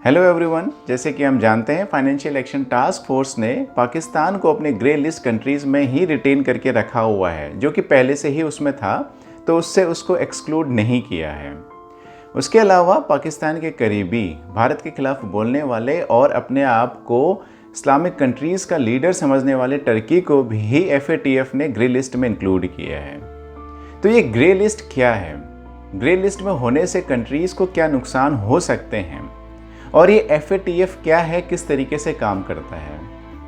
Hello everyone, जैसे कि हम जानते हैं फाइनेंशियल एक्शन टास्क फोर्स ने पाकिस्तान को अपने ग्रे लिस्ट कंट्रीज़ में ही रिटेन करके रखा हुआ है, जो कि पहले से ही उसमें था, तो उससे उसको एक्सक्लूड नहीं किया है। उसके अलावा पाकिस्तान के करीबी, भारत के खिलाफ बोलने वाले और अपने आप को इस्लामिक कंट्रीज़ का लीडर समझने वाले टर्की को भी FATF ने ग्रे लिस्ट में इंक्लूड किया है। तो ये ग्रे लिस्ट क्या है? ग्रे लिस्ट में होने से कंट्रीज़ को क्या नुकसान हो सकते हैं और ये FATF क्या है, किस तरीके से काम करता है,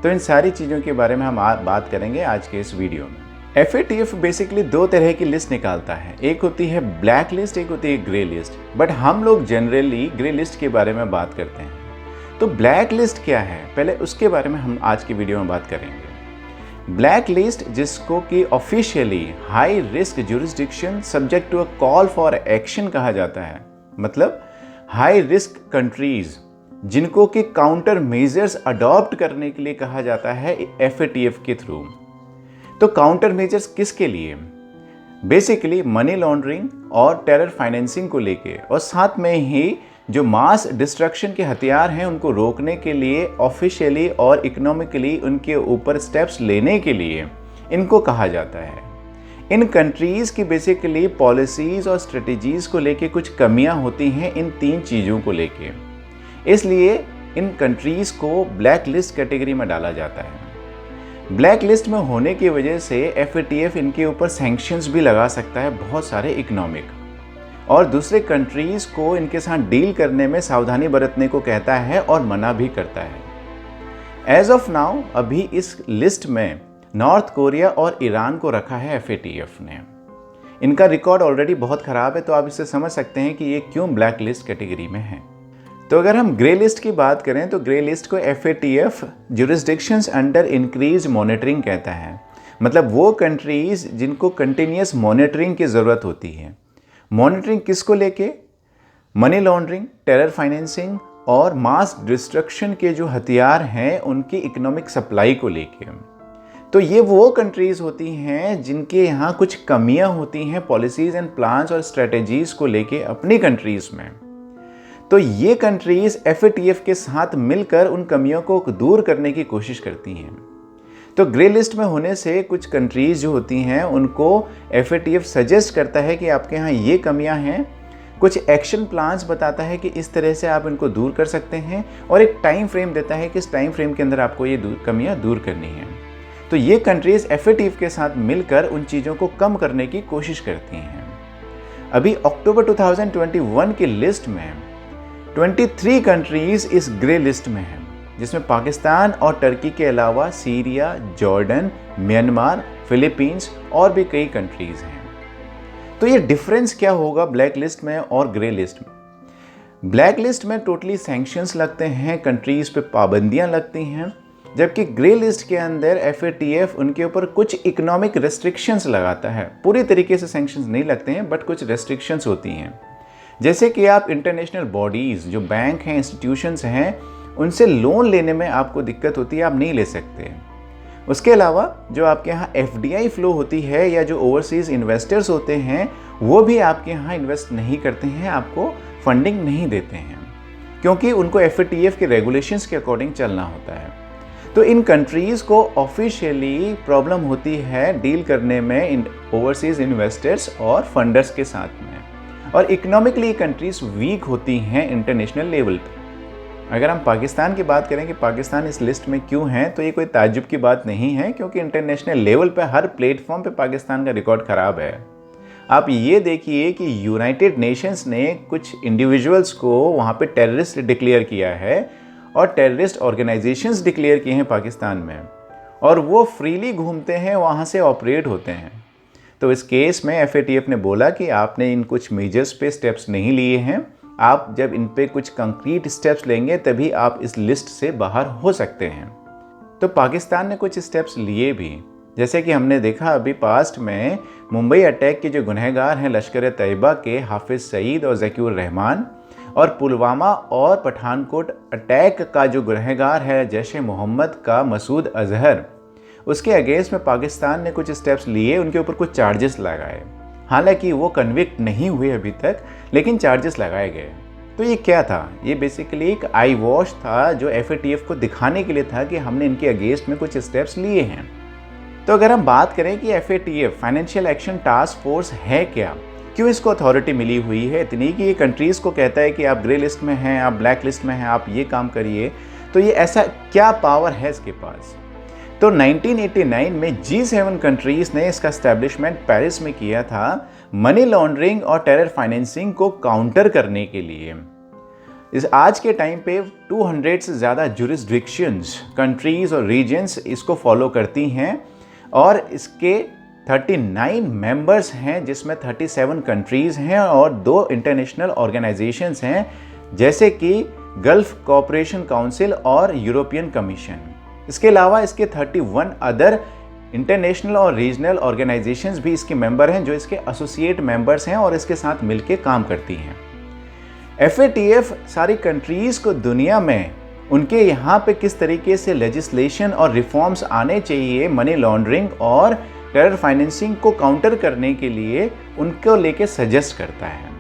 तो इन सारी चीज़ों के बारे में हम बात करेंगे आज के इस वीडियो में। FATF बेसिकली दो तरह की लिस्ट निकालता है, एक होती है ब्लैक लिस्ट, एक होती है ग्रे लिस्ट, बट हम लोग जनरली ग्रे लिस्ट के बारे में बात करते हैं। तो ब्लैक लिस्ट क्या है, पहले उसके बारे में हम आज की वीडियो में बात करेंगे। ब्लैक लिस्ट, जिसको कि officially high risk jurisdiction subject to a call for action कहा जाता है, मतलब हाई रिस्क कंट्रीज जिनको कि काउंटर मेजर्स अडॉप्ट करने के लिए कहा जाता है FATF के थ्रू। तो काउंटर मेजर्स किसके लिए? बेसिकली मनी लॉन्ड्रिंग और टेरर फाइनेंसिंग को लेके, और साथ में ही जो मास डिस्ट्रक्शन के हथियार हैं उनको रोकने के लिए ऑफिशियली और इकोनॉमिकली उनके ऊपर स्टेप्स लेने के लिए इनको कहा जाता है। इन कंट्रीज़ की बेसिकली पॉलिसीज़ और स्ट्रेटजीज़ को लेके कुछ कमियां होती हैं इन तीन चीज़ों को लेके, इसलिए इन कंट्रीज़ को ब्लैक लिस्ट कैटेगरी में डाला जाता है। ब्लैक लिस्ट में होने की वजह से FATF इनके ऊपर सैंक्शंस भी लगा सकता है, बहुत सारे इकोनॉमिक, और दूसरे कंट्रीज़ को इनके साथ डील करने में सावधानी बरतने को कहता है और मना भी करता है। एज ऑफ नाउ अभी इस लिस्ट में नॉर्थ कोरिया और ईरान को रखा है FATF ने। इनका रिकॉर्ड ऑलरेडी बहुत ख़राब है, तो आप इससे समझ सकते हैं कि ये क्यों ब्लैक लिस्ट कैटेगरी में है। तो अगर हम ग्रे लिस्ट की बात करें तो ग्रे लिस्ट को FATF jurisdictions under increase monitoring कहता है, मतलब वो कंट्रीज़ जिनको कंटिन्यूस मॉनिटरिंग की ज़रूरत होती है। मॉनिटरिंग किसको लेके? मनी लॉन्ड्रिंग, टेरर फाइनेंसिंग और मास डिस्ट्रक्शन के जो हथियार हैं उनकी इकोनॉमिक सप्लाई को लेके। तो ये वो कंट्रीज़ होती हैं जिनके यहाँ कुछ कमियाँ होती हैं पॉलिसीज़ एंड प्लान्स और स्ट्रेटजीज़ को लेके अपनी कंट्रीज़ में। तो ये कंट्रीज़ FATF के साथ मिलकर उन कमियों को दूर करने की कोशिश करती हैं। तो ग्रे लिस्ट में होने से कुछ कंट्रीज़ जो होती हैं उनको FATF सजेस्ट करता है कि आपके यहाँ ये कमियाँ हैं, कुछ एक्शन प्लान्स बताता है कि इस तरह से आप इनको दूर कर सकते हैं, और एक टाइम फ्रेम देता है कि इस टाइम फ्रेम के अंदर आपको ये कमियाँ दूर करनी हैं। तो ये कंट्रीज़ FATF के साथ मिलकर उन चीज़ों को कम करने की कोशिश करती हैं। अभी अक्टूबर 2021 की लिस्ट में 23 कंट्रीज़ इस ग्रे लिस्ट में हैं, जिसमें पाकिस्तान और टर्की के अलावा सीरिया, जॉर्डन, म्यांमार, फिलीपींस और भी कई कंट्रीज़ हैं। तो ये डिफरेंस क्या होगा ब्लैक लिस्ट में और ग्रे लिस्ट में? ब्लैक लिस्ट में टोटली सैंक्शंस लगते हैं, कंट्रीज़ पे पाबंदियां लगती हैं, जबकि ग्रे लिस्ट के अंदर FATF उनके ऊपर कुछ इकोनॉमिक रेस्ट्रिक्शंस लगाता है। पूरी तरीके से सैंक्शंस नहीं लगते हैं, बट कुछ रेस्ट्रिक्शंस होती हैं, जैसे कि आप इंटरनेशनल बॉडीज़, जो बैंक हैं, इंस्टीट्यूशंस हैं, उनसे लोन लेने में आपको दिक्कत होती है, आप नहीं ले सकते। उसके अलावा जो आपके यहाँ FDI फ्लो होती है या जो ओवरसीज़ इन्वेस्टर्स होते हैं वो भी आपके यहाँ इन्वेस्ट नहीं करते हैं, आपको फंडिंग नहीं देते हैं, क्योंकि उनको FATF के रेगुलेशंस के अकॉर्डिंग चलना होता है। तो इन कंट्रीज़ को ऑफिशियली प्रॉब्लम होती है डील करने में इन ओवरसीज़ इन्वेस्टर्स और फंडर्स के साथ में, और इकोनॉमिकली कंट्रीज़ वीक होती हैं इंटरनेशनल लेवल पे। अगर हम पाकिस्तान की बात करें कि पाकिस्तान इस लिस्ट में क्यों है, तो ये कोई ताज्जुब की बात नहीं है, क्योंकि इंटरनेशनल लेवल पे हर प्लेटफॉर्म पे पाकिस्तान का रिकॉर्ड ख़राब है। आप ये देखिए कि यूनाइटेड नेशंस ने कुछ इंडिविजुअल्स को वहाँ पे टेररिस्ट डिक्लेयर किया है और टेररिस्ट ऑर्गेनाइजेशंस डिक्लेयर किए हैं पाकिस्तान में, और वो फ्रीली घूमते हैं, वहाँ से ऑपरेट होते हैं। तो इस केस में FATF ने बोला कि आपने इन कुछ मेजर्स पे स्टेप्स नहीं लिए हैं, आप जब इन पे कुछ कंक्रीट स्टेप्स लेंगे तभी आप इस लिस्ट से बाहर हो सकते हैं। तो पाकिस्तान ने कुछ स्टेप्स लिए भी, जैसे कि हमने देखा अभी पास्ट में मुंबई अटैक के जो गुनहगार हैं लश्कर तैयबा के हाफिज़ सईद और ज़कीउर रहमान, और पुलवामा और पठानकोट अटैक का जो गुनहगार है जैश-ए मोहम्मद का मसूद अजहर, उसके अगेंस्ट में पाकिस्तान ने कुछ स्टेप्स लिए, उनके ऊपर कुछ चार्जेस लगाए। हालांकि वो कन्विक्ट नहीं हुए अभी तक, लेकिन चार्जेस लगाए गए। तो ये क्या था? ये बेसिकली एक आई वॉश था जो FATF को दिखाने के लिए था कि हमने इनके अगेंस्ट में कुछ स्टेप्स लिए हैं। तो अगर हम बात करें कि FATF financial action task force है क्या, क्यों इसको अथॉरिटी मिली हुई है इतनी कि ये कंट्रीज़ को कहता है कि आप ग्रे लिस्ट में हैं, आप ब्लैक लिस्ट में हैं, आप ये काम करिए, तो ये ऐसा क्या पावर है इसके पास? तो 1989 में G7 कंट्रीज़ ने इसका एस्टेब्लिशमेंट पेरिस में किया था मनी लॉन्ड्रिंग और टेरर फाइनेंसिंग को काउंटर करने के लिए। इस आज के टाइम पे 200 से ज़्यादा जुरिस्डिक्शंस, कंट्रीज़ और रीजन्स इसको फॉलो करती हैं और इसके 39 मेंबर्स हैं जिसमें 37 कंट्रीज़ हैं और 2 इंटरनेशनल ऑर्गेनाइजेशंस हैं जैसे कि गल्फ कोऑपरेशन काउंसिल और यूरोपियन कमीशन। इसके अलावा इसके 31 अदर इंटरनेशनल और रीजनल ऑर्गेनाइजेशंस भी इसके मेंबर हैं जो इसके एसोसिएट मेंबर्स हैं और इसके साथ मिलकर काम करती हैं। FATF सारी कंट्रीज़ को दुनिया में उनके यहाँ पे किस तरीके से लेजिस्लेशन और रिफॉर्म्स आने चाहिए मनी लॉन्ड्रिंग और टेरर फाइनेंसिंग को काउंटर करने के लिए उनको लेके सजेस्ट करता है।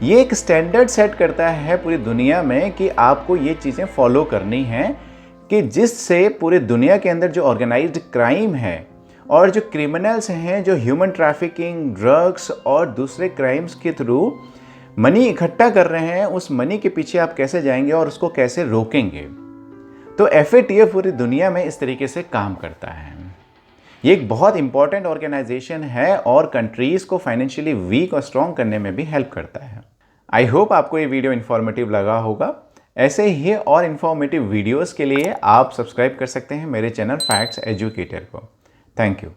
ये एक स्टैंडर्ड सेट करता है पूरी दुनिया में कि आपको ये चीज़ें फॉलो करनी हैं कि जिससे पूरी दुनिया के अंदर जो ऑर्गेनाइज्ड क्राइम है और जो क्रिमिनल्स हैं जो ह्यूमन ट्रैफिकिंग, ड्रग्स और दूसरे क्राइम्स के थ्रू मनी इकट्ठा कर रहे हैं, उस मनी के पीछे आप कैसे जाएंगे और उसको कैसे रोकेंगे। तो FATF पूरी दुनिया में इस तरीके से काम करता है। ये एक बहुत इंपॉर्टेंट ऑर्गेनाइजेशन है और कंट्रीज़ को फाइनेंशियली वीक और स्ट्रॉन्ग करने में भी हेल्प करता है। आई होप आपको ये वीडियो इन्फॉर्मेटिव लगा होगा। ऐसे ही और इन्फॉर्मेटिव वीडियोस के लिए आप सब्सक्राइब कर सकते हैं मेरे चैनल फैक्ट्स एजुकेटर को। Thank you.